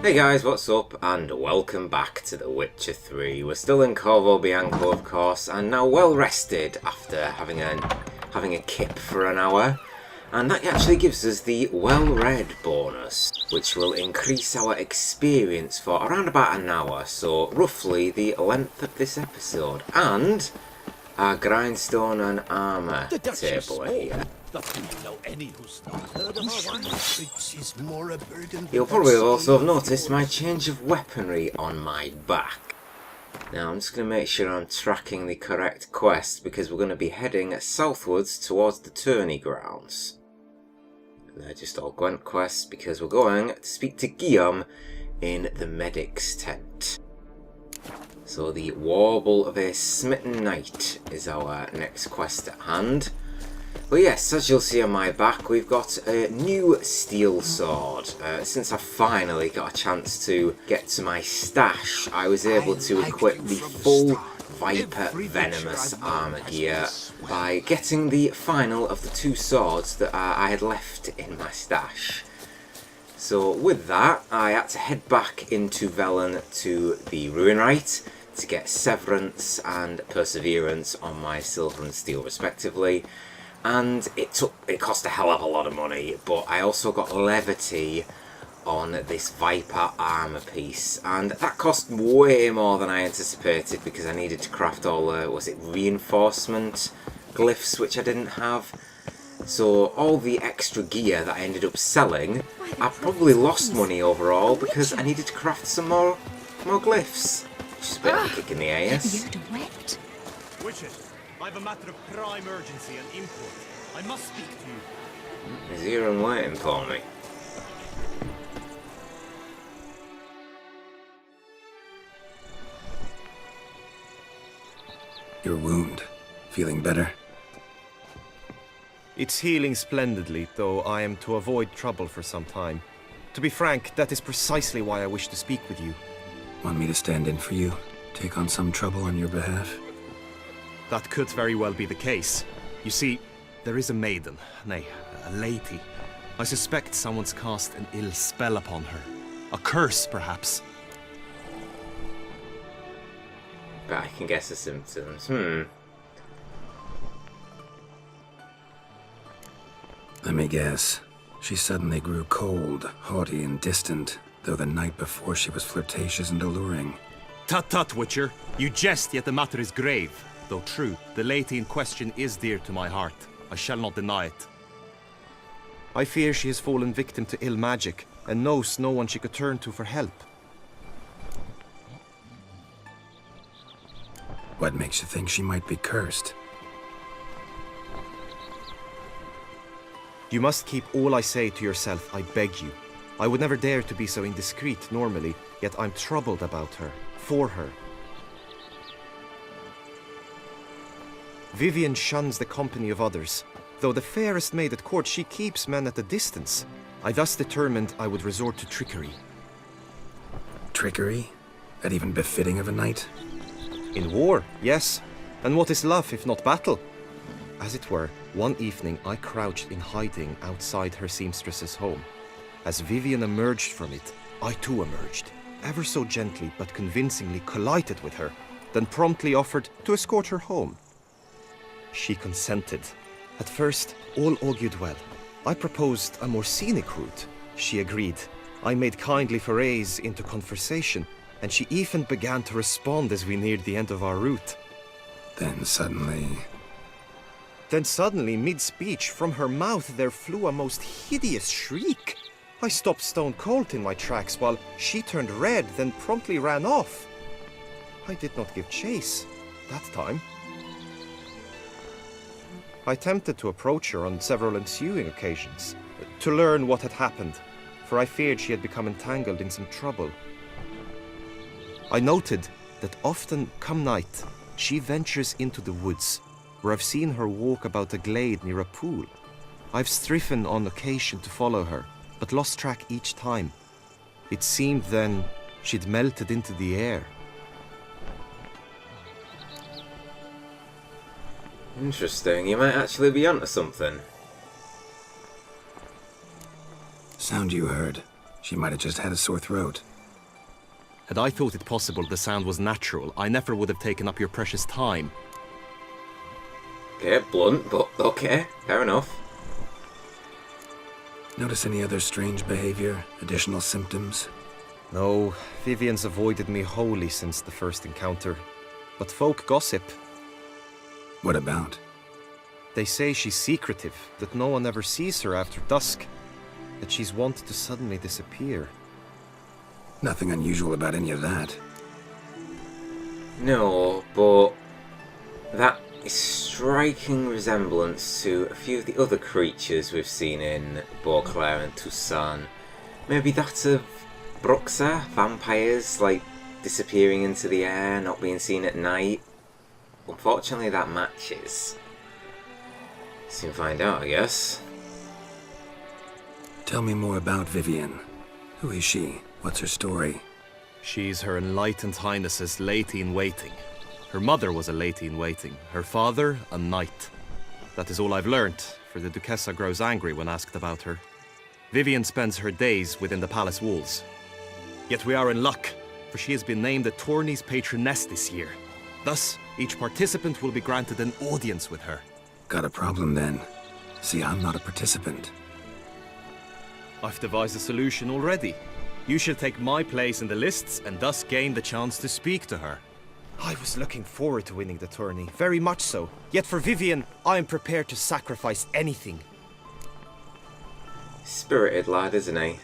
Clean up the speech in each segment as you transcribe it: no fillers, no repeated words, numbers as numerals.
Hey guys, what's up, and welcome back to The Witcher 3. We're still in Corvo Bianco, of course, and now well rested after having a kip for an hour. And that actually gives us the well-read bonus, which will increase our experience for around about an hour, so roughly the length of this episode. And our grindstone and armour table here. You'll probably also have noticed my change of weaponry on my back. Now I'm just going to make sure I'm tracking the correct quest because we're going to be heading southwards towards the tourney grounds. And they're just all Gwent quests because we're going to speak to Guillaume in the medic's tent. So the Warble of a Smitten Knight is our next quest at hand. But yes, as you'll see on my back, we've got a new steel sword. Since I finally got a chance to get to my stash, I was able to equip the full Viper Venomous armor gear by getting the final of the two swords that I had left in my stash. So with that, I had to head back into Velen to the Ruinrite to get Severance and Perseverance on my silver and steel respectively. And it cost a hell of a lot of money, but I also got Levity on this Viper armor piece, and that cost way more than I anticipated because I needed to craft all reinforcement glyphs, which I didn't have. So all the extra gear that I ended up selling, I probably lost money overall because I needed to craft some more glyphs, which is a bit of a kick in the ass. I have a matter of prime urgency and import. I must speak to you. He's here and waiting for me. Your wound. Feeling better? It's healing splendidly, though I am to avoid trouble for some time. To be frank, that is precisely why I wish to speak with you. Want me to stand in for you? Take on some trouble on your behalf? That could very well be the case. You see, there is a maiden, nay, a lady. I suspect someone's cast an ill spell upon her. A curse, perhaps. But I can guess the symptoms. Let me guess. She suddenly grew cold, haughty and distant, though the night before she was flirtatious and alluring. Tut tut, Witcher. You jest, yet the matter is grave. Though true, the lady in question is dear to my heart. I shall not deny it. I fear she has fallen victim to ill magic, and knows no one she could turn to for help. What makes you think she might be cursed? You must keep all I say to yourself, I beg you. I would never dare to be so indiscreet normally, yet I'm troubled about her, for her. Vivian shuns the company of others. Though the fairest maid at court, she keeps men at a distance. I thus determined I would resort to trickery. Trickery? That even befitting of a knight? In war, yes. And what is love if not battle? As it were, one evening I crouched in hiding outside her seamstress's home. As Vivian emerged from it, I too emerged. Ever so gently but convincingly collided with her, then promptly offered to escort her home. She consented. At first, all augured well. I proposed a more scenic route. She agreed. I made kindly forays into conversation, and she even began to respond as we neared the end of our route. Then suddenly, mid-speech, from her mouth there flew a most hideous shriek. I stopped stone cold in my tracks while she turned red, then promptly ran off. I did not give chase that time. I attempted to approach her on several ensuing occasions, to learn what had happened, for I feared she had become entangled in some trouble. I noted that often, come night, she ventures into the woods, where I've seen her walk about a glade near a pool. I've striven on occasion to follow her, but lost track each time. It seemed then she'd melted into the air. Interesting, you might actually be onto something. sound you heard. She might have just had a sore throat. Had I thought it possible the sound was natural, I never would have taken up your precious time. Okay, blunt, but okay, fair enough. Notice any other strange behavior? Additional symptoms? No, Vivian's avoided me wholly since the first encounter. But folk gossip. What about? They say she's secretive, that no one ever sees her after dusk, that she's wont to suddenly disappear. Nothing unusual about any of that. No, but that is striking resemblance to a few of the other creatures we've seen in Beauclair and Toussaint. Maybe that of Bruxa, vampires, like disappearing into the air, not being seen at night. Unfortunately, that matches. Soon find out, I guess. Tell me more about Vivian. Who is she? What's her story? She's Her Enlightened Highness's lady-in-waiting. Her mother was a lady-in-waiting, her father a knight. That is all I've learnt, for the Duchessa grows angry when asked about her. Vivian spends her days within the palace walls. Yet we are in luck, for she has been named the tourney's patroness this year. Thus, each participant will be granted an audience with her. Got a problem then. See, I'm not a participant. I've devised a solution already. You shall take my place in the lists and thus gain the chance to speak to her. I was looking forward to winning the tourney, very much so. Yet for Vivian, I am prepared to sacrifice anything. Spirited lad, isn't he?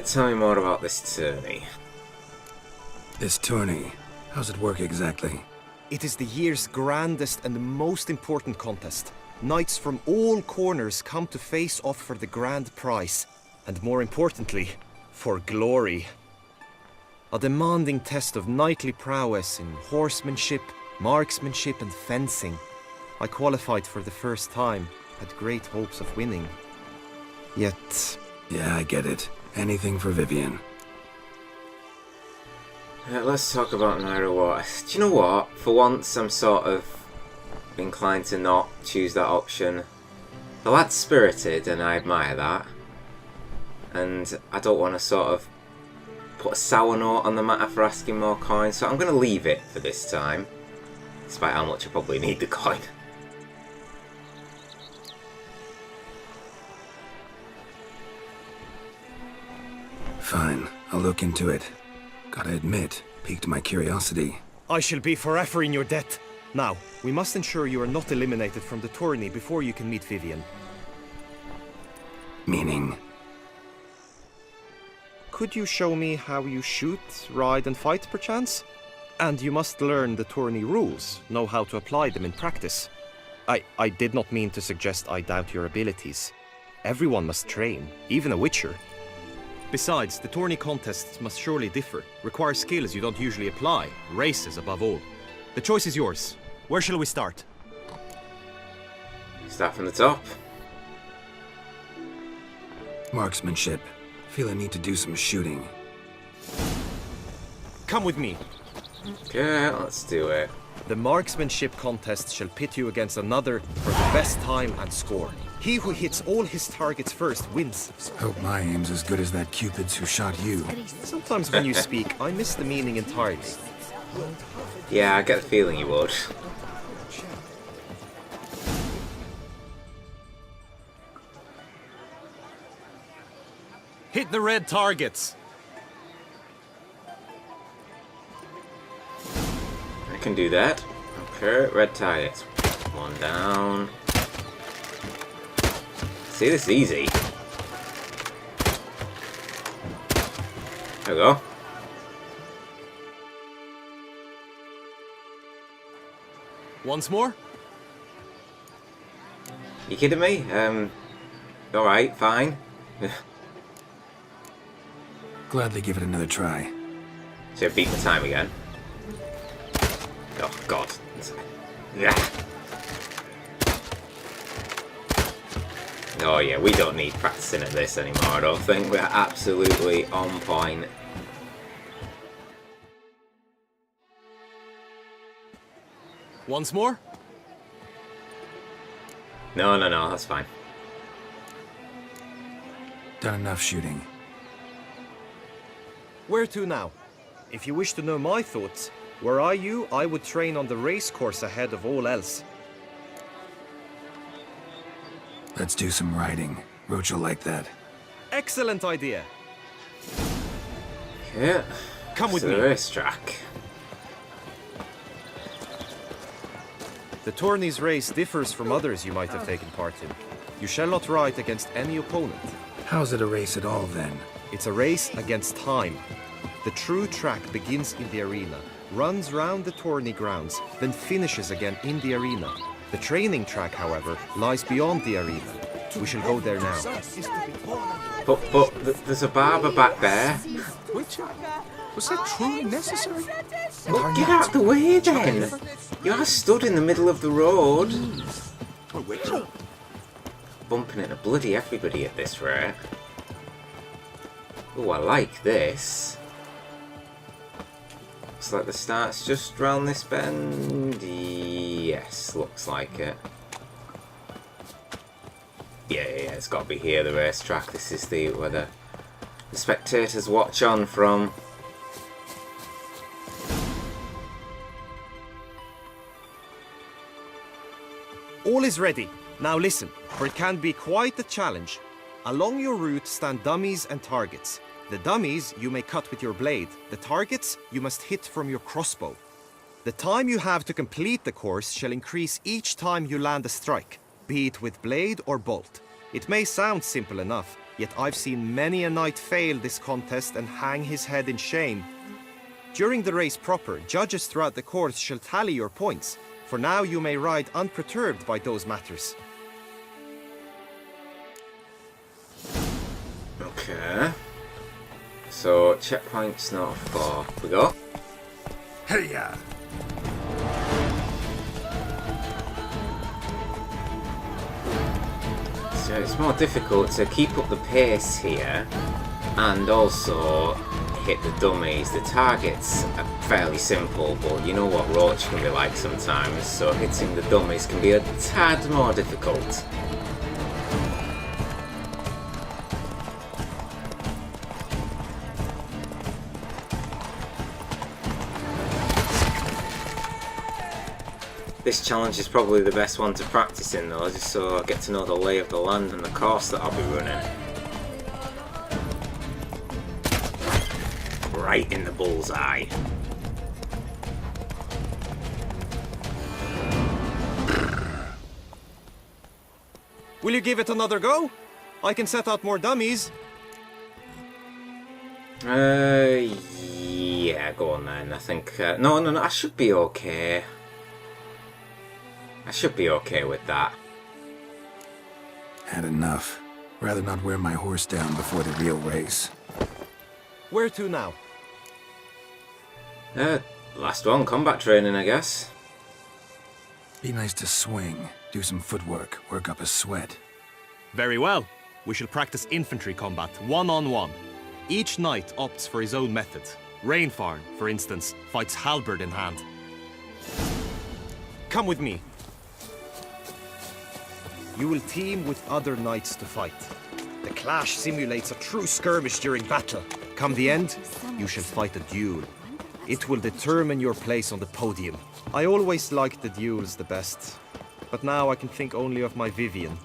Tell me more about this tourney. This tourney, how's it work exactly? It is the year's grandest and most important contest. Knights from all corners come to face off for the grand prize. And more importantly, for glory. A demanding test of knightly prowess in horsemanship, marksmanship and fencing. I qualified for the first time, had great hopes of winning. Yet... Yeah, I get it. Anything for Vivian. Let's talk about Naira Water. Do you know what? For once, I'm sort of inclined to not choose that option. The lad's spirited, and I admire that. And I don't want to sort of put a sour note on the matter for asking more coins, so I'm going to leave it for this time. Despite how much I probably need the coin. Fine, I'll look into it. Gotta admit, piqued my curiosity. I shall be forever in your debt. Now, we must ensure you are not eliminated from the tourney before you can meet Vivian. Meaning? Could you show me how you shoot, ride and fight, perchance? And you must learn the tourney rules, know how to apply them in practice. I did not mean to suggest I doubt your abilities. Everyone must train, even a witcher. Besides, the tourney contests must surely differ, require skills you don't usually apply, races above all. The choice is yours. Where shall we start? Start from the top. Marksmanship. Feel I need to do some shooting. Come with me. Okay, let's do it. The marksmanship contest shall pit you against another for the best time and score. He who hits all his targets first wins. Hope my aim's as good as that Cupid's who shot you. Sometimes when you speak, I miss the meaning entirely. Yeah, I get the feeling you would. Hit the red targets! I can do that. Okay, red targets. One down. See, this is easy. There we go. Once more? You kidding me? Alright, fine. Gladly give it another try. So beat the time again. Oh god. Yeah. Oh yeah, we don't need practicing at this anymore, I don't think. We're absolutely on point. Once more? No, that's fine. Done enough shooting. Where to now? If you wish to know my thoughts, were I you, I would train on the race course ahead of all else. Let's do some riding. Roach will like that. Excellent idea. Yeah. Come with to me. the racetrack. The tourney's race differs from others you might have taken part in. You shall not ride against any opponent. How's it a race at all, then? It's a race against time. The true track begins in the arena, runs round the tourney grounds, then finishes again in the arena. The training track, however, lies beyond the arena. We shall go there now. But there's a barber back there. Was that truly necessary? Well, get out of the way then. You are stood in the middle of the road. Bumping into bloody everybody at this rate. Oh, I like this. Looks like the start's just round this bend. Yes, looks like it. Yeah, it's got to be here, the racetrack. This is where the spectators watch on from. All is ready. Now listen, for it can be quite a challenge. Along your route stand dummies and targets. The dummies you may cut with your blade. The targets you must hit from your crossbow. The time you have to complete the course shall increase each time you land a strike, be it with blade or bolt. It may sound simple enough, yet I've seen many a knight fail this contest and hang his head in shame. During the race proper, judges throughout the course shall tally your points. For now you may ride unperturbed by those matters. Okay. So, checkpoint's not far. We go. Hey-ya! So it's more difficult to keep up the pace here and also hit the dummies. The targets are fairly simple, but you know what Roach can be like sometimes, so hitting the dummies can be a tad more difficult. This challenge is probably the best one to practice in though, just so I get to know the lay of the land and the course that I'll be running. Right in the bullseye. Will you give it another go? I can set out more dummies. Yeah, go on then. I think, no, I should be okay. I should be okay with that. Had enough. Rather not wear my horse down before the real race. Where to now? Last one, combat training, I guess. Be nice to swing, do some footwork, work up a sweat. Very well. We shall practice infantry combat, one-on-one. Each knight opts for his own method. Rainfarn, for instance, fights halberd in hand. Come with me. You will team with other knights to fight. The clash simulates a true skirmish during battle. Come the end, you shall fight a duel. It will determine your place on the podium. I always liked the duels the best, but now I can think only of my Vivian.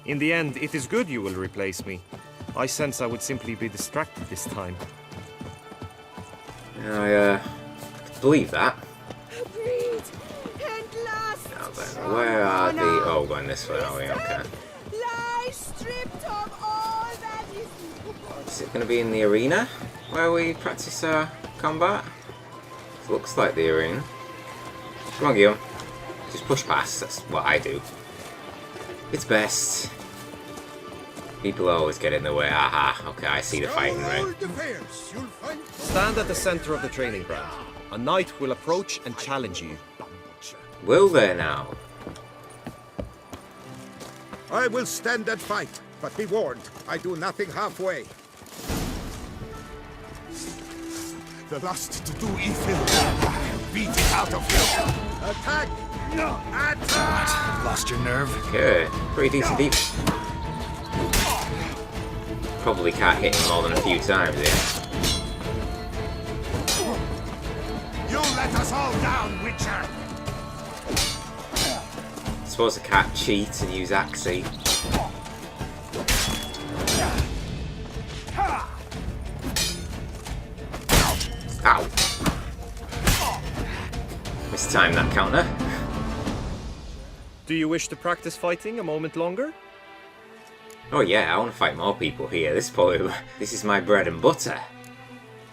In the end, it is good you will replace me. I sense I would simply be distracted this time. I believe that. Breed and lust. Now then, where are the... Oh, going this way, are we? Okay. Lie stripped of all that is. Is it going to be in the arena where we practice our combat? It looks like the arena. Come on, Guillaume. Just push past. That's what I do. It's best. People always get in the way. Aha. Okay, I see the fighting ring. Stand at the center of the training ground. A knight will approach and challenge you. Will they now? I will stand and fight, but be warned, I do nothing halfway. The lust to do evil, I'll beat it out of you. Attack! No! Attack! Lost your nerve? Okay, pretty decent deep. Probably can't hit him more than a few times here. let us all down, Witcher! Suppose I can't cheat and use Axie. Ow! Mistimed that counter. Do you wish to practice fighting a moment longer? Oh yeah, I want to fight more people here. This is my bread and butter.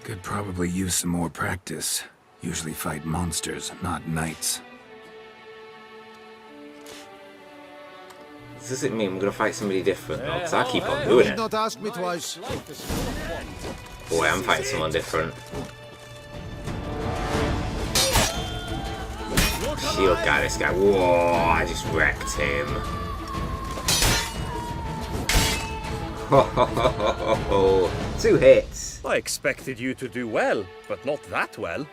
Could probably use some more practice. Usually fight monsters, not knights. Does it mean I'm going to fight somebody different though? Because I keep on doing it. Not ask me twice. Boy, I'm fighting someone different. Shield guy, this guy. Whoa, I just wrecked him. Ho ho ho ho ho. 2 hits. I expected you to do well, but not that well.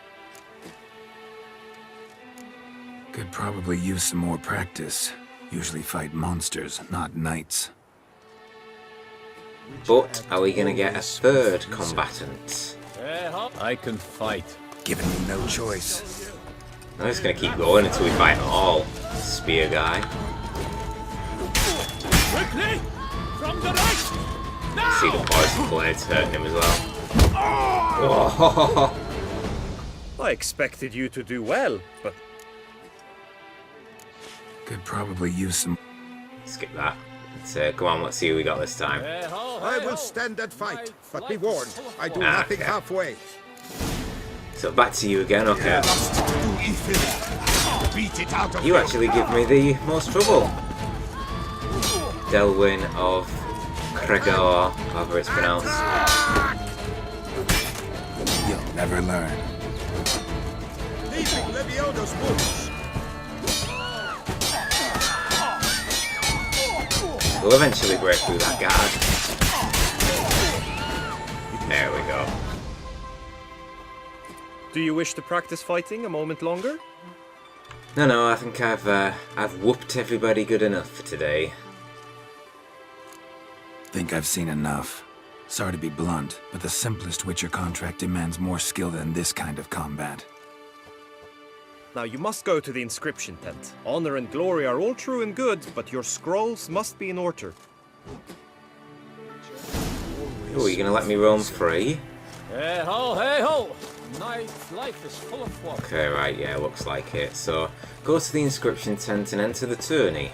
Could probably use some more practice. Usually fight monsters, not knights. But are we going to get a 3rd combatant? I can fight. Given me no choice. I'm just going to keep going until we fight them all. Spear guy. Quickly! From the right! See the poison blades hurting him as well. Oh. I expected you to do well, but Could probably use some... Skip that. Come on, let's see who we got this time. I will stand and fight, but be warned, I do nothing Okay. halfway. So back to you again, okay. Lust to do evil. Beat it out of You actually give me the most trouble. Delwyn of Gregor, however it's pronounced. You'll never learn. Leaving Leviodo's wounds. We'll eventually break through that guard. There we go. do you wish to practice fighting a moment longer? No, I think I've whooped everybody good enough for today. Think I've seen enough. Sorry to be blunt, but the simplest Witcher contract demands more skill than this kind of combat. Now you must go to the inscription tent. Honor and glory are all true and good, but your scrolls must be in order. Oh, are you gonna let me roam free? Hey ho, hey ho! Life is full of fun. Okay, right, yeah, looks like it. So, go to the inscription tent and enter the tourney.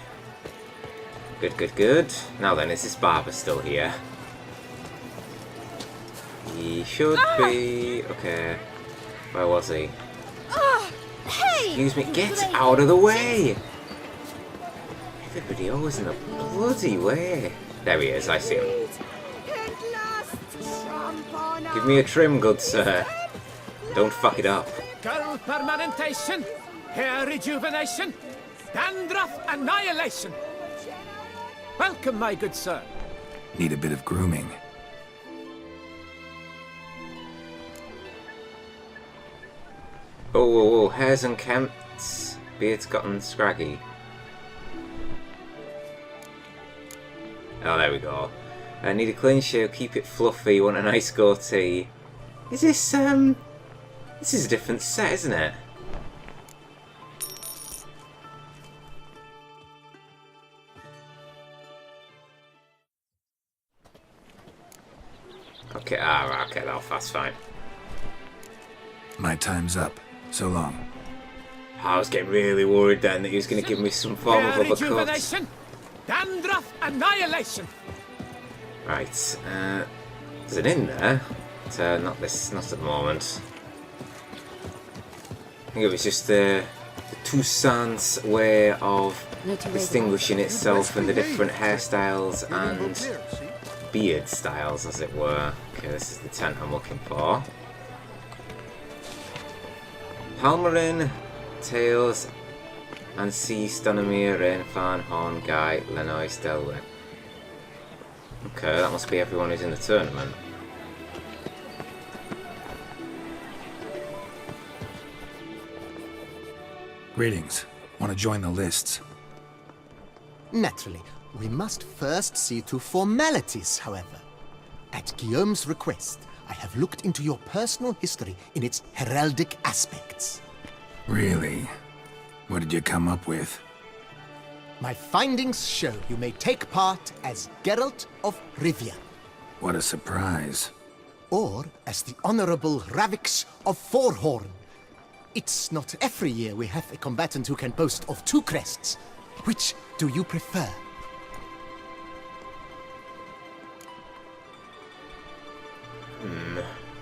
Good. Now then, is this barber still here? He should be... Okay. Where was he? Hey! Excuse me, get out of the way! Everybody always in the bloody way. There he is, I see him. Give me a trim, good sir. Don't fuck it up. Girl permanentation, hair rejuvenation, dandruff annihilation. Welcome, my good sir. Need a bit of grooming. Whoa, hairs unkempt, beard's gotten scraggy. Oh, there we go. I need a clean shave, keep it fluffy, want a nice goatee. Is this, this is a different set, isn't it? Okay, okay, that's fine. My time's up. So long. I was getting really worried then that he was going to give me some form of Hair uppercut. rejuvenation, dandruff annihilation. Right, there's an inn there, but not at the moment. I think it was just the Toussaint's way of distinguishing itself from the different hairstyles and beard styles, as it were. Okay, this is the tent I'm looking for. Palmerin, Tails, and C. Stanimir, Rainfan, Horn, Guy, Lenois, Delwyn. Okay, that must be everyone who's in the tournament. Greetings. Want to join the lists? Naturally, we must first see to formalities, however. At Guillaume's request, I have looked into your personal history in its heraldic aspects. Really? What did you come up with? My findings show you may take part as Geralt of Rivia, What a surprise. or as the Honorable Ravix of Forhorn. It's not every year we have a combatant who can boast of 2 crests. Which do you prefer?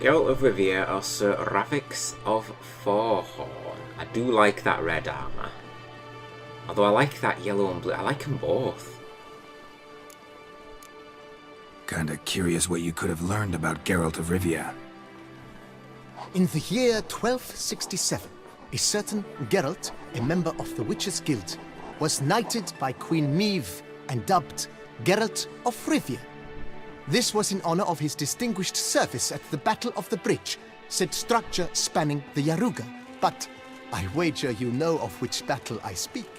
Geralt of Rivia or Sir Ravix of Forhorn. I do like that red armour. Although I like that yellow and blue. I like them both. Kinda curious what you could have learned about Geralt of Rivia. In the year 1267, a certain Geralt, a member of the Witches' Guild, was knighted by Queen Meve and dubbed Geralt of Rivia. This was in honor of his distinguished service at the Battle of the Bridge, said structure spanning the Yaruga. But I wager you know of which battle I speak.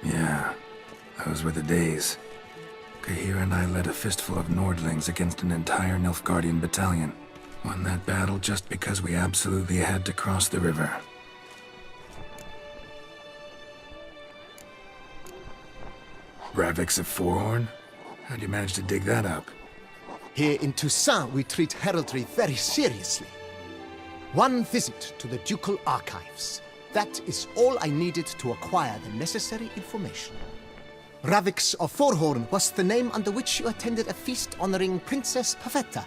Yeah, those were the days. Kahir and I led a fistful of Nordlings against an entire Nilfgaardian battalion. Won that battle just because we absolutely had to cross the river. Ravix of Forhorn? How'd you manage to dig that up? Here in Toussaint, we treat heraldry very seriously. One visit to the ducal archives. That is all I needed to acquire the necessary information. Ravix of Forhorn was the name under which you attended a feast honoring Princess Pavetta,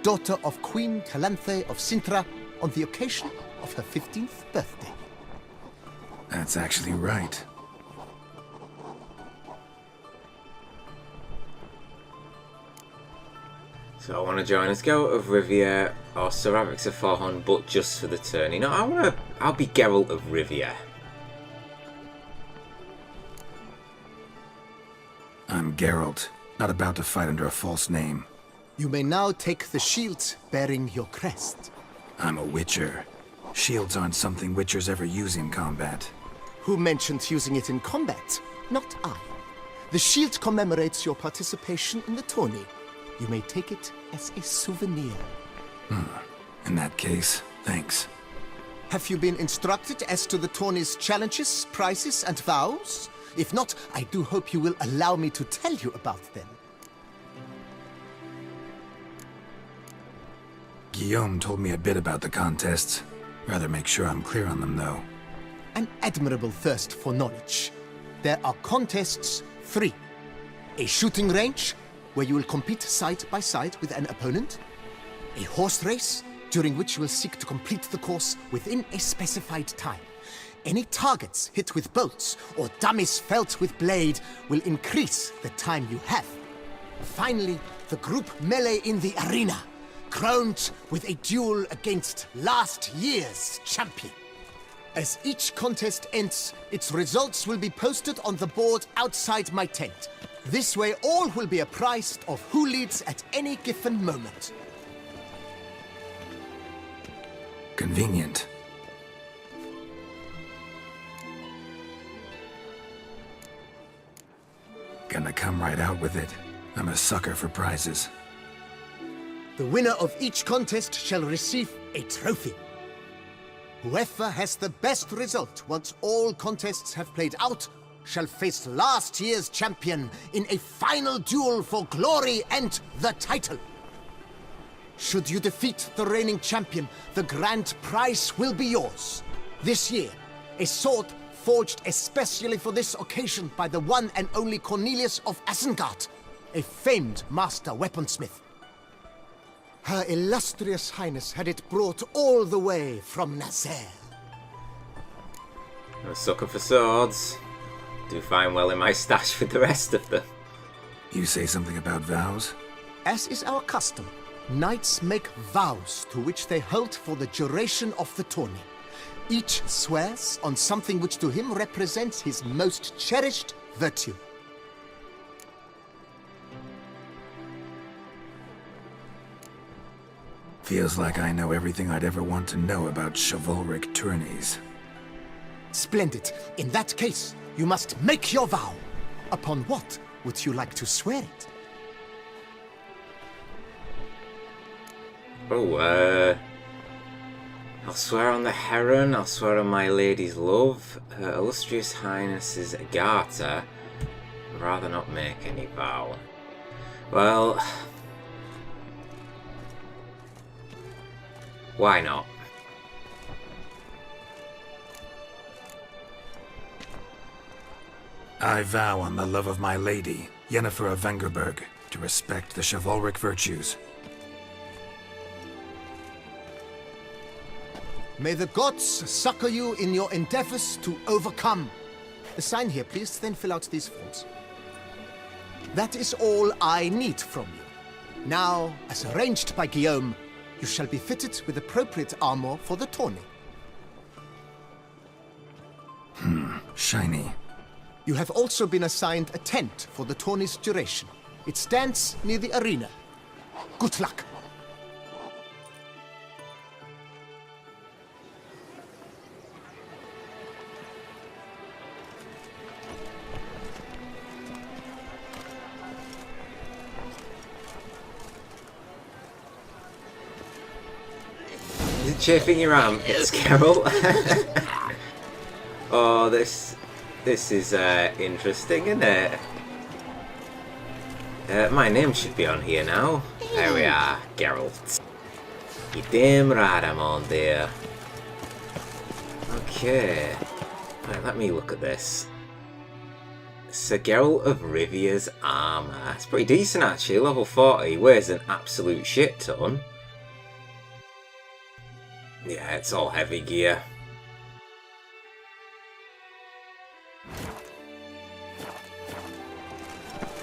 daughter of Queen Calanthe of Sintra, on the occasion of her 15th birthday. That's actually right. So I want to join as Geralt of Rivia or Sir Ravix of Forhorn, but just for the turn. You know, I'll be Geralt of Rivia. I'm Geralt, not about to fight under a false name. You may now take the shield bearing your crest. I'm a Witcher. Shields aren't something Witchers ever use in combat. Who mentioned using it in combat? Not I. The shield commemorates your participation in the tourney. You may take it as a souvenir. In that case, thanks. Have you been instructed as to the tourney's challenges, prizes, and vows? If not, I do hope you will allow me to tell you about them. Guillaume told me a bit about the contests. Rather make sure I'm clear on them, though. An admirable thirst for knowledge. There are contests 3. A shooting range, where you will compete side by side with an opponent. A horse race, during which you will seek to complete the course within a specified time. Any targets hit with bolts or dummies felt with blade will increase the time you have. Finally, the group melee in the arena, crowned with a duel against last year's champion. As each contest ends, its results will be posted on the board outside my tent. This way, all will be apprised of who leads at any given moment. Convenient. Gonna come right out with it. I'm a sucker for prizes. The winner of each contest shall receive a trophy. Whoever has the best result once all contests have played out shall face last year's champion in a final duel for glory and the title. Should you defeat the reigning champion, the grand prize will be yours. This year, a sword forged especially for this occasion by the one and only Cornelius of Isengard, a famed master weaponsmith. Her illustrious highness had it brought all the way from Nazaire. I'm a sucker for swords. Do find well in my stash with the rest of them. You say something about vows? As is our custom, knights make vows to which they hold for the duration of the tourney. Each swears on something which to him represents his most cherished virtue. Feels like I know everything I'd ever want to know about chivalric tourneys. Splendid. In that case, you must make your vow. Upon what would you like to swear it? I'll swear on the Heron, I'll swear on my lady's love, Her Illustrious Highness's garter. I'd rather not make any vow. Well, why not? I vow on the love of my lady, Yennefer of Vengerberg, to respect the chivalric virtues. May the gods succor you in your endeavors to overcome. Sign here, please, then fill out these forms. That is all I need from you. Now, as arranged by Guillaume, you shall be fitted with appropriate armor for the tourney. Shiny. You have also been assigned a tent for the tourney's duration. It stands near the arena. Good luck. Is it chafing your armpits, Carol? Oh, this is interesting, isn't it? My name should be on here now. There we are, Geralt. You damn right I'm on there. Okay. Right, let me look at this. Sir Geralt of Rivia's armour. It's pretty decent actually, level 40, weighs an absolute shit ton. Yeah, it's all heavy gear.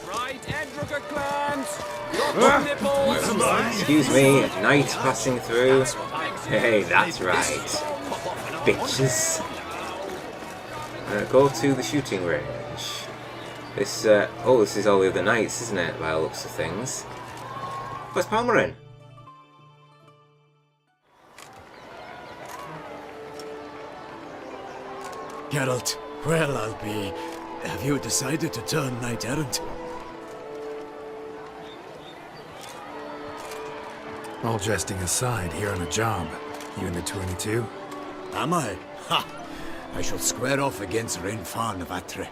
Right, Edrica clans! Got nipples! Excuse me, a knight passing through. Hey, that's right. Bitches. Go to the shooting range. This, oh, this is all the other knights, isn't it, by the looks of things. Where's Palmerin? Geralt, well, I'll be... Have you decided to turn knight-errant? All jesting aside, here on a job. You in the 22? Am I? Ha! I shall square off against Rainfan of Atre.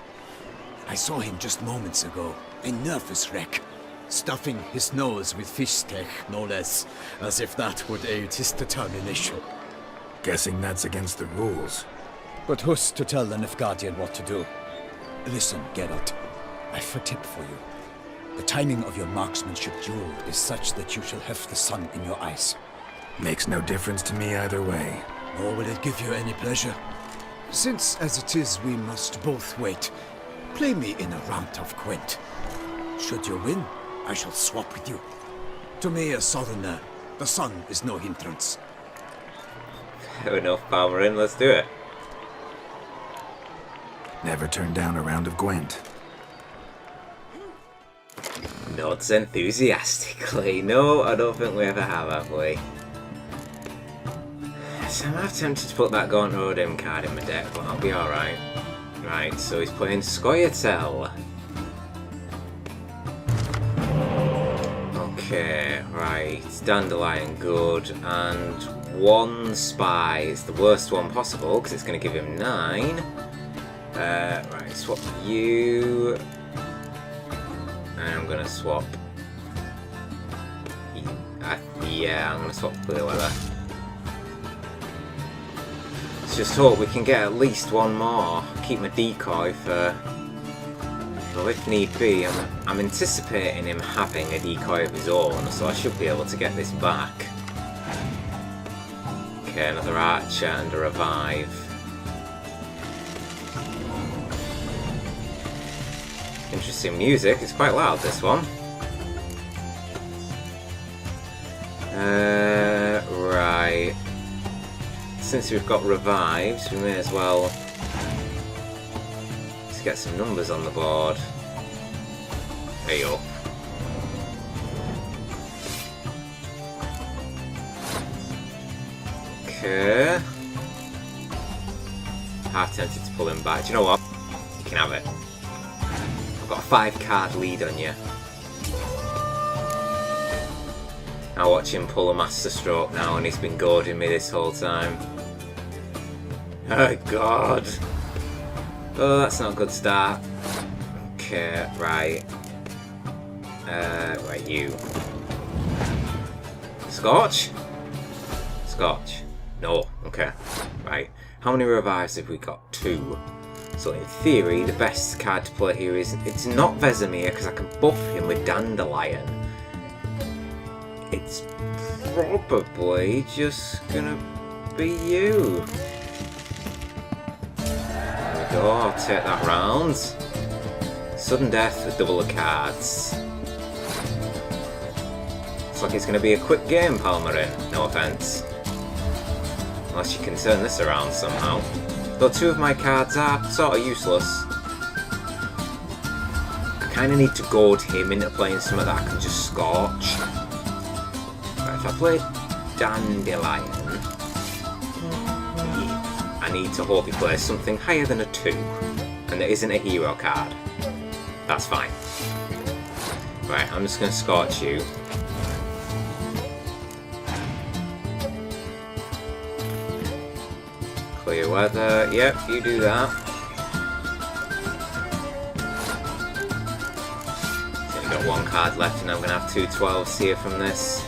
I saw him just moments ago. A nervous wreck. Stuffing his nose with fish steak, no less. As if that would aid his determination. Guessing that's against the rules. But who's to tell the Nilfgaardian what to do? Listen, Geralt. I've a tip for you. The timing of your marksmanship duel is such that you shall have the sun in your eyes. Makes no difference to me either way. Nor will it give you any pleasure. Since, as it is, we must both wait, play me in a round of Gwent. Should you win, I shall swap with you. To me, a southerner, the sun is no hindrance. Fair enough, Palmerin, let's do it. Never turn down a round of Gwent. Nods enthusiastically. No, I don't think we ever have we? So I'm half tempted to put that Gaunt Rodim card in my deck, but I'll be alright. Right, so he's playing Scoia'tael. Okay, right. Dandelion good, and one spy is the worst one possible, because it's going to give him 9. Right, swap you. And I'm going to swap... yeah, I'm going to swap Clearweather. Let's just hope we can get at least one more. Keep my decoy for... well, if need be. I'm anticipating him having a decoy of his own, so I should be able to get this back. Okay, another archer and a revive. Interesting music, it's quite loud this one. Right. Since we've got revives, we may as well just get some numbers on the board. There you go. Okay. Half tempted to pull him back. Do you know what? You can have it. Got a 5-card lead on you. I watch him pull a masterstroke now, and he's been goading me this whole time. Oh god. Oh, that's not a good start. Okay, right. Right, you. Scorch? Scorch. No, okay. Right. How many revives have we got? 2. So in theory, the best card to play here is... It's not Vesemir, because I can buff him with Dandelion. It's probably just gonna be you. There we go, I'll take that round. Sudden death with double the cards. Looks like it's gonna be a quick game, Palmerin. No offense. Unless you can turn this around somehow. Though 2 of my cards are sort of useless. I kind of need to goad him into playing something that I can just scorch. But if I play Dandelion, yeah, I need to hope he plays something higher than a 2. And there isn't a hero card. That's fine. Right, I'm just going to scorch you. Clear weather. Yep, you do that. So I've got 1 card left and I'm going to have 2 12s here from this.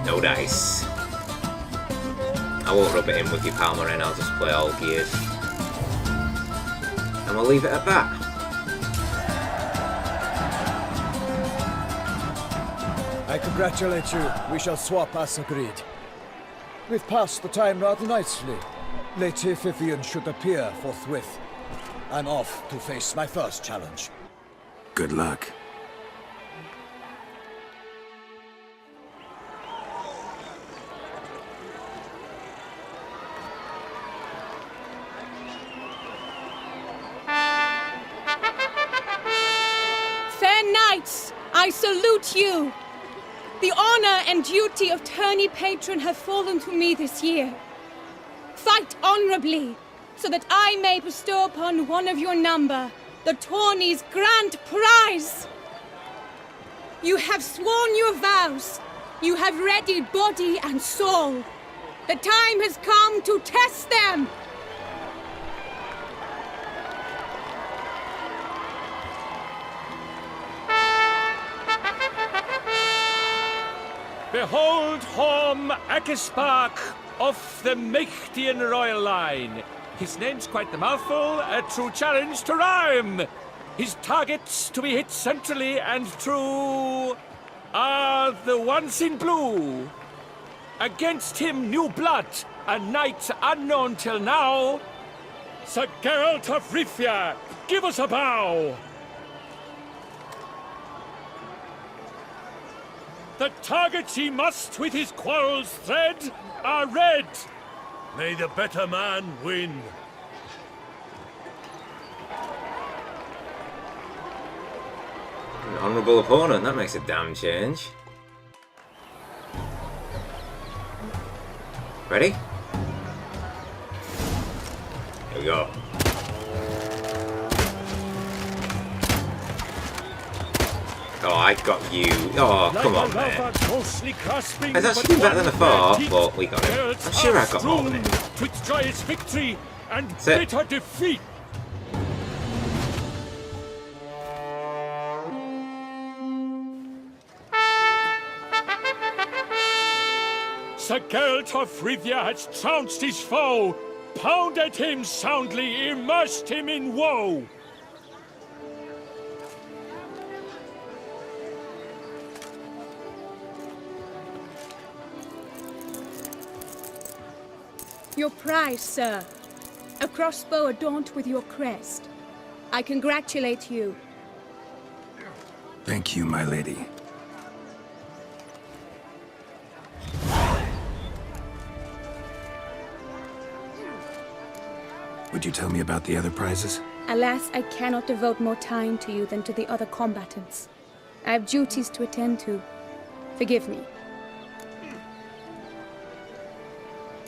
No dice. I won't rub it in with you, Palmerin, I'll just play all geared. And we'll leave it at that. I congratulate you. We shall swap as agreed. We've passed the time rather nicely. Lady Vivian should appear forthwith. I'm off to face my first challenge. Good luck. Fair knights, I salute you. The honor and duty of tourney patron have fallen to me this year. Fight honorably, so that I may bestow upon one of your number the tourney's grand prize. You have sworn your vows. You have readied body and soul. The time has come to test them. Behold Horm Akispark of the Mechtian royal line. His name's quite the mouthful, a true challenge to rhyme. His targets to be hit centrally and true are the ones in blue. Against him new blood, a knight unknown till now. Sir Geralt of Rivia, give us a bow. The targets he must with his quarrels thread are red. May the better man win. An honourable opponent, that makes a damn change. Ready? Here we go. Oh, I got you. Oh, come on, man. It's actually better than I thought, but we got it. I'm sure I got more than it. Twixt joyous victory and That's it. bitter defeat. Sir Geralt of Rivia has trounced his foe, pounded him soundly, immersed him in woe. Your prize, sir. A crossbow adorned with your crest. I congratulate you. Thank you, my lady. Would you tell me about the other prizes? Alas, I cannot devote more time to you than to the other combatants. I have duties to attend to. Forgive me.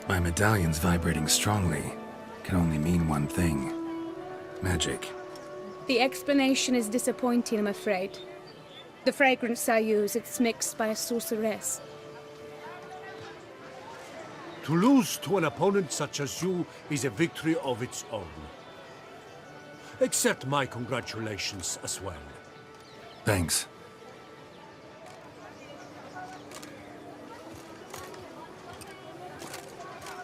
My medallion's vibrating strongly. Can only mean one thing. Magic. The explanation is disappointing, I'm afraid. The fragrance I use, it's mixed by a sorceress. To lose to an opponent such as you is a victory of its own. Accept my congratulations as well. Thanks.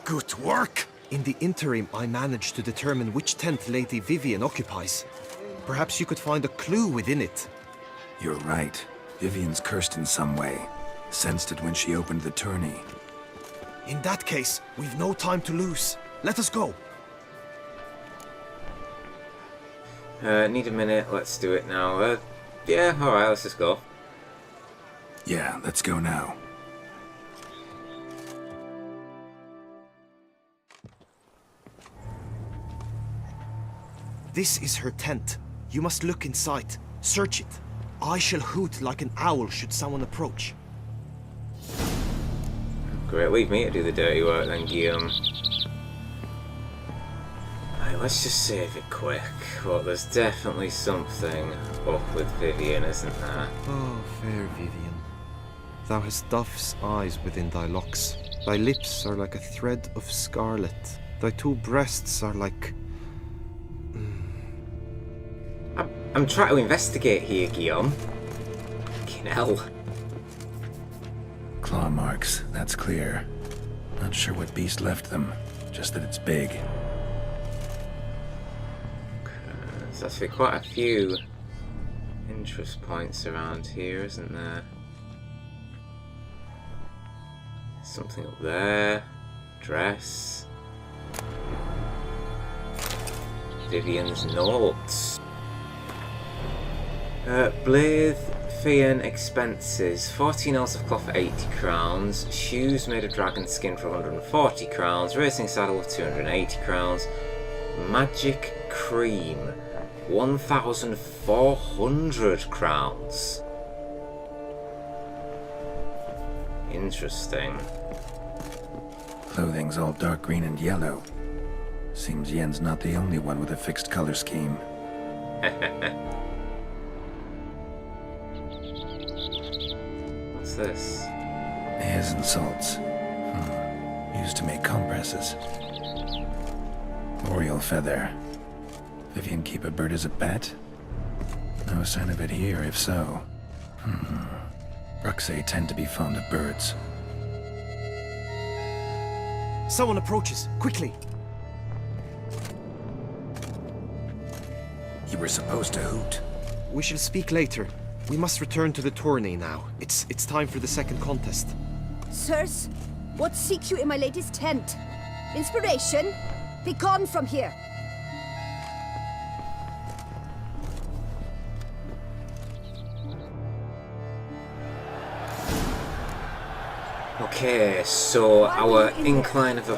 Good work! In the interim, I managed to determine which tent Lady Vivian occupies. Perhaps you could find a clue within it. You're right. Vivian's cursed in some way. Sensed it when she opened the tourney. In that case, we've no time to lose. Let us go. Need a minute. Let's do it now. Yeah, alright, let's just go. Yeah, let's go now. This is her tent. You must look inside. Search it. I shall hoot like an owl should someone approach. Great, leave me to do the dirty work then, Guillaume. Right, let's just save it quick. Well, there's definitely something up with Vivian, isn't there? Oh, fair Vivian. Thou hast dove's eyes within thy locks. Thy lips are like a thread of scarlet. Thy two breasts are like... I'm trying to investigate here, Guillaume. Fucking hell. Claw marks, that's clear. Not sure what beast left them, just that it's big. There's actually quite a few interest points around here, isn't there? Something up there. Dress. Vivian's notes. Blythe Fian expenses. 14 ounces of cloth for 80 crowns. Shoes made of dragon skin for 140 crowns. Racing saddle for 280 crowns. Magic cream. 1,400 crowns. Interesting. Clothing's all dark green and yellow. Seems Yen's not the only one with a fixed color scheme. What's this? His and salts. Used to make compresses. Oriole feather. Vivian keep a bird as a pet? No sign of it here, if so. Bruxay tend to be fond of birds. Someone approaches. Quickly! You were supposed to hoot. We shall speak later. We must return to the tourney now. It's time for the second contest. Sirs, what seek you in my lady's tent? Inspiration? Be gone from here! Okay, so our incline of a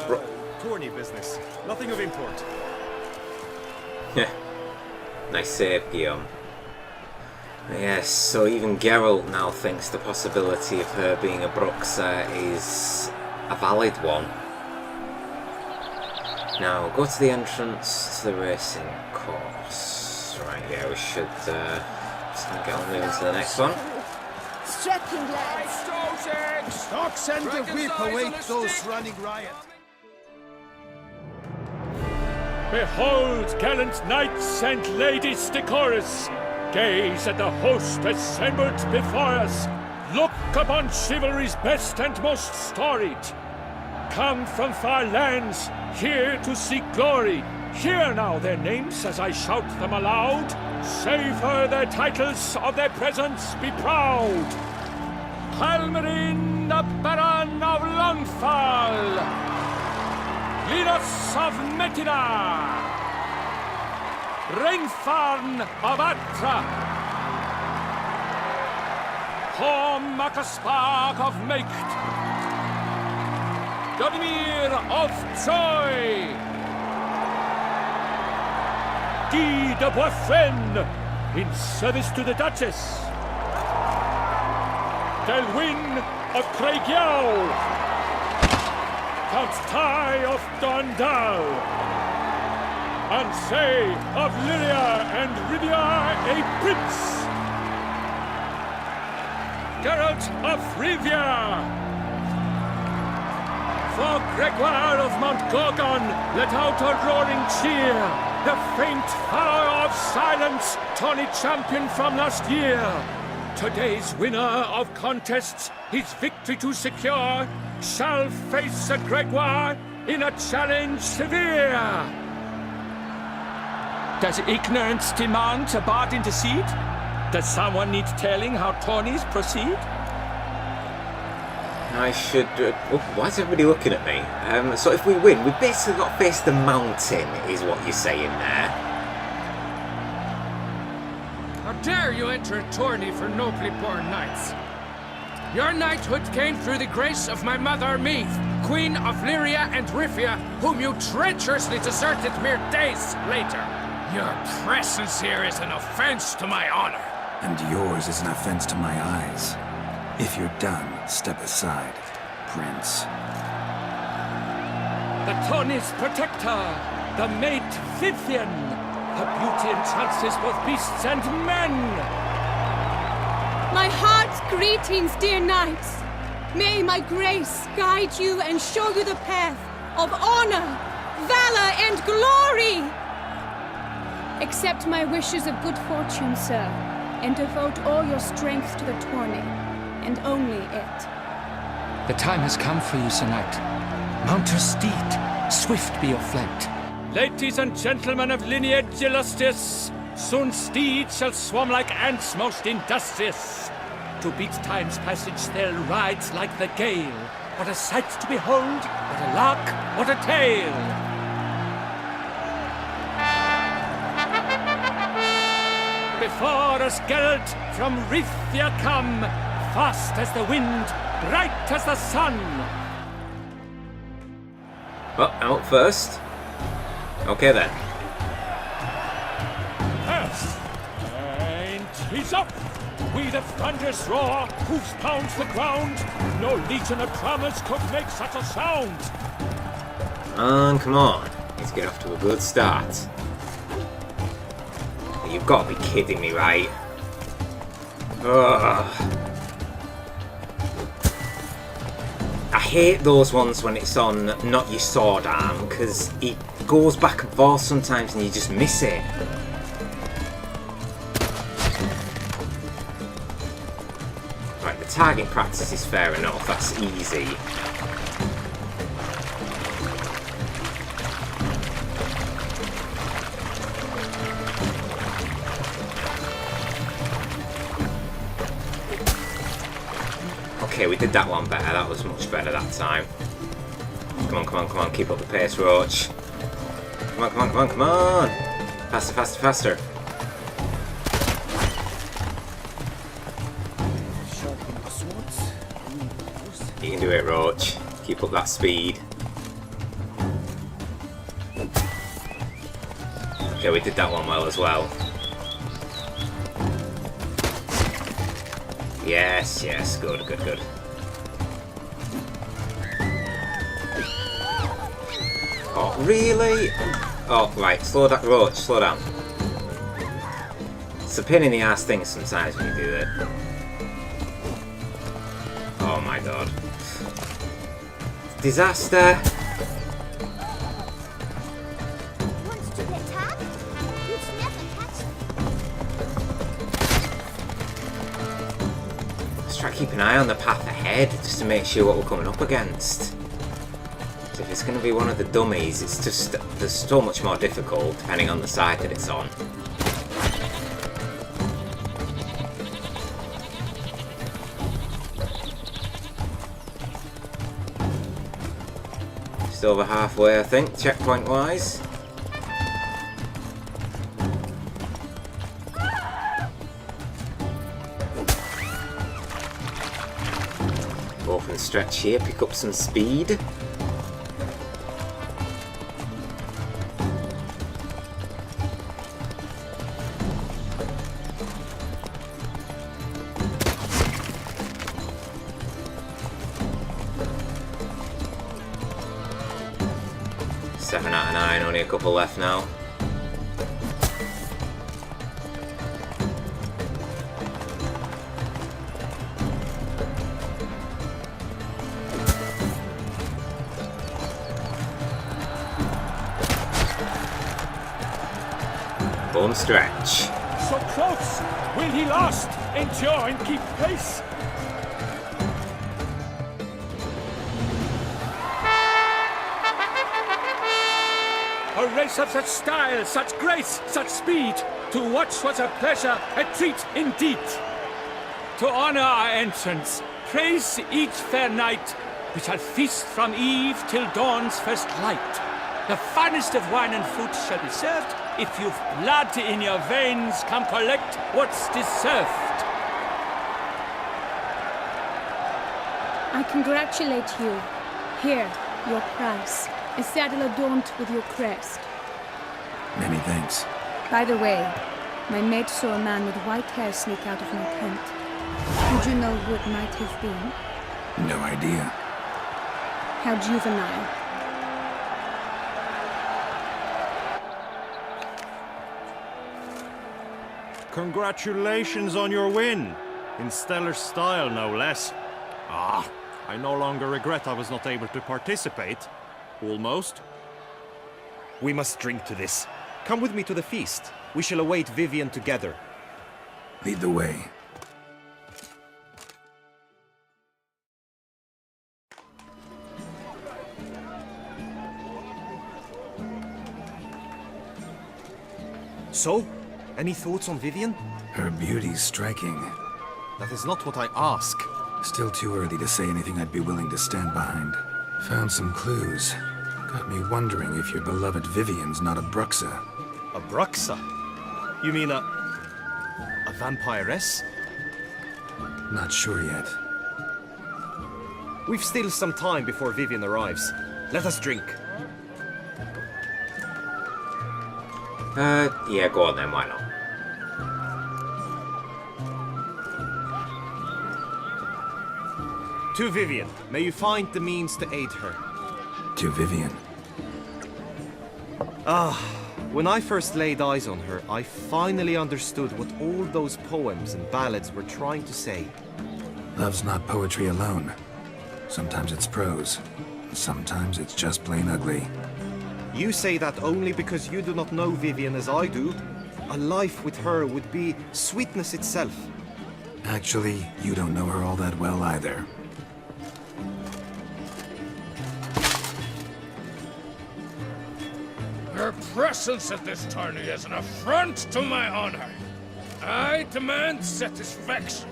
tourney business. Nothing of import. Nice save, Guillaume. Yes, so even Geralt now thinks the possibility of her being a Bruxa is a valid one. Now, go to the entrance to the racing course. Right, yeah, we should just get on moving to the next one. Strapping lads! Stocks and the whip await those running riot. Behold, gallant knights and ladies decorous! Gaze at the host assembled before us! Look upon chivalry's best and most storied! Come from far lands, here to seek glory! Hear now their names as I shout them aloud! Savor their titles, of their presence be proud! Halmarin, the Baron of Longfall! Linus of Metina! Reinfarn of Atra! Horm Akaspag of Meicht! Dodimir of Troy! Guy de Boisfren, in service to the Duchess! Delwyn of Craigiau! Count Tai of Dondal! Ansay of Lyria and Rivia, a prince! Geralt of Rivia. For Gregoire of Mount Gorgon, let out a roaring cheer. The faint power of silence, tourney champion from last year. Today's winner of contests, his victory to secure, shall face a Gregoire in a challenge severe. Does ignorance demand a bard intercede? Does someone need telling how tourneys proceed? I should... why is everybody looking at me? So if we win, we've basically got to face the mountain, is what you're saying there. How dare you enter a tourney for nobly born knights? Your knighthood came through the grace of my mother Meath, Queen of Lyria and Rivia, whom you treacherously deserted mere days later. Your presence here is an offense to my honor. And yours is an offense to my eyes. If you're done, step aside, Prince. The tourney's protector, the mate Vivian. Her beauty entrances both beasts and men. My heart's greetings, dear knights. May my grace guide you and show you the path of honor, valor, and glory. Accept my wishes of good fortune, sir, and devote all your strength to the tourney, and only it. The time has come for you, Sir Knight. Mount your steed. Swift be your flight. Ladies and gentlemen of lineage illustrious, soon steeds shall swarm like ants most industrious. To beat time's passage they'll ride like the gale. What a sight to behold, what a lark, what a tale! Before us Geralt from Rivia come, fast as the wind, bright as the sun. Well, out first. Okay then. Yes, and he's up. With a thunderous roar, hoofs pounds the ground. No legion of drummers could make such a sound. Come on. Let's get off to a good start. You've got to be kidding me, right? Ugh. I hate those ones when it's on not your sword arm, because it goes back and forth sometimes and you just miss it. Right, the target practice is fair enough, that's easy. Okay, we did that one better. That was much better that time. Come on, come on, come on. Keep up the pace, Roach. Come on, come on, come on, come on. Faster, faster, faster. You can do it, Roach. Keep up that speed. Okay, we did that one well as well. Yes, yes, good, good, good. Oh, really? Oh, right, slow down, Roach, slow down. It's a pain in the ass thing sometimes when you do that. Oh my god. Disaster! Try to keep an eye on the path ahead just to make sure what we're coming up against. So if it's going to be one of the dummies, it's just there's so much more difficult depending on the side that it's on. Just over halfway, I think, checkpoint wise. Open stretch here, pick up some speed. Seven out of 9, only a couple left now. home stretch. So close! Will he last? Endure and keep pace? A race of such style, such grace, such speed. To watch was a pleasure, a treat indeed. To honor our entrance, praise each fair knight. We shall feast from eve till dawn's first light. The finest of wine and fruit shall be served. If you've blood in your veins, come collect what's deserved. I congratulate you. Here, your prize. A saddle adorned with your crest. Many thanks. By the way, my maid saw a man with white hair sneak out of my tent. Would you know who it might have been? No idea. How juvenile. Congratulations on your win. In stellar style, no less. Ah, I no longer regret I was not able to participate. Almost. We must drink to this. Come with me to the feast. We shall await Vivian together. Lead the way. So, any thoughts on Vivian? Her beauty's striking. That is not what I ask. Still too early to say anything I'd be willing to stand behind. Found some clues. Got me wondering if your beloved Vivian's not a Bruxa. A Bruxa? You mean a vampiress? Not sure yet. We've still some time before Vivian arrives. Let us drink. Yeah, go on then, why not? To Vivian, may you find the means to aid her. To Vivian. When I first laid eyes on her, I finally understood what all those poems and ballads were trying to say. Love's not poetry alone. Sometimes it's prose. Sometimes it's just plain ugly. You say that only because you do not know Vivian as I do. A life with her would be sweetness itself. Actually, you don't know her all that well either. Her presence at this tourney is an affront to my honor. I demand satisfaction.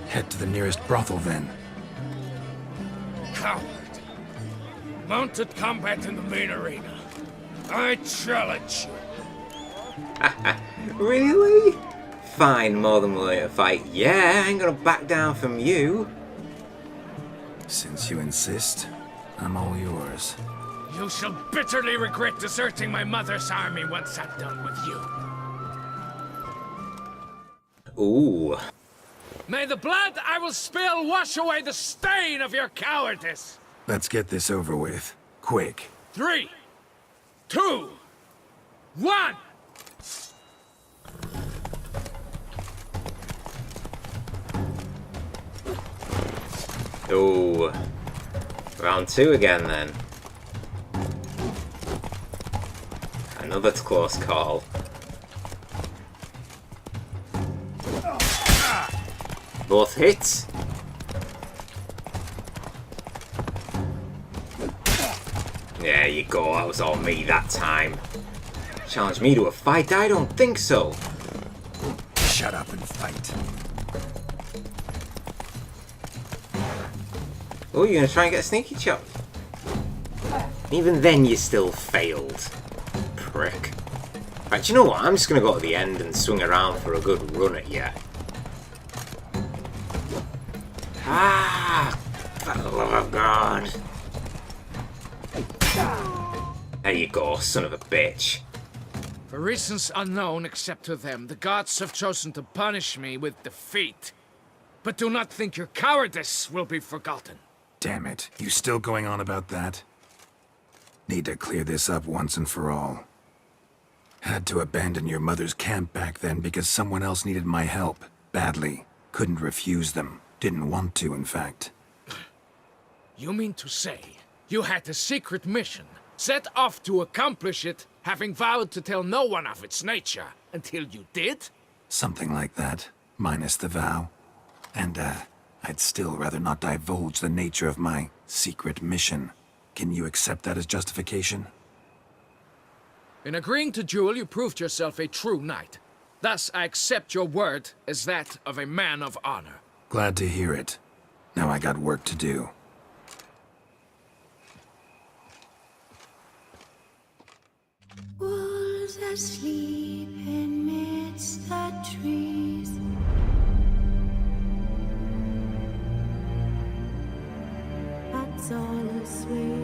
Head to the nearest brothel then. Coward. Mounted combat in the main arena. I challenge you. Really? Fine, more than willing to fight. Yeah, I ain't gonna back down from you. Since you insist, I'm all yours. You shall bitterly regret deserting my mother's army once I'm done with you. Ooh. May the blood I will spill wash away the stain of your cowardice. Let's get this over with. Quick. 3, 2, 1! Ooh. Round 2 again then. Another close call. Both hits. There you go, that was all me that time. Challenge me to a fight? I don't think so. Shut up and fight. Oh, you're gonna try and get a sneaky chop? Even then you still failed. Prick. Right, do you know what? I'm just gonna go to the end and swing around for a good run at you. Ah! For the love of God. There you go, son of a bitch. For reasons unknown except to them, the gods have chosen to punish me with defeat. But do not think your cowardice will be forgotten. Damn it, you still going on about that? Need to clear this up once and for all. Had to abandon your mother's camp back then because someone else needed my help. Badly. Couldn't refuse them. Didn't want to, in fact. You mean to say you had a secret mission, set off to accomplish it, having vowed to tell no one of its nature until you did? Something like that, minus the vow. And, I'd still rather not divulge the nature of my secret mission. Can you accept that as justification? In agreeing to duel, you proved yourself a true knight. Thus, I accept your word as that of a man of honor. Glad to hear it. Now I got work to do. Wolves asleep amidst the trees. Bats all asleep.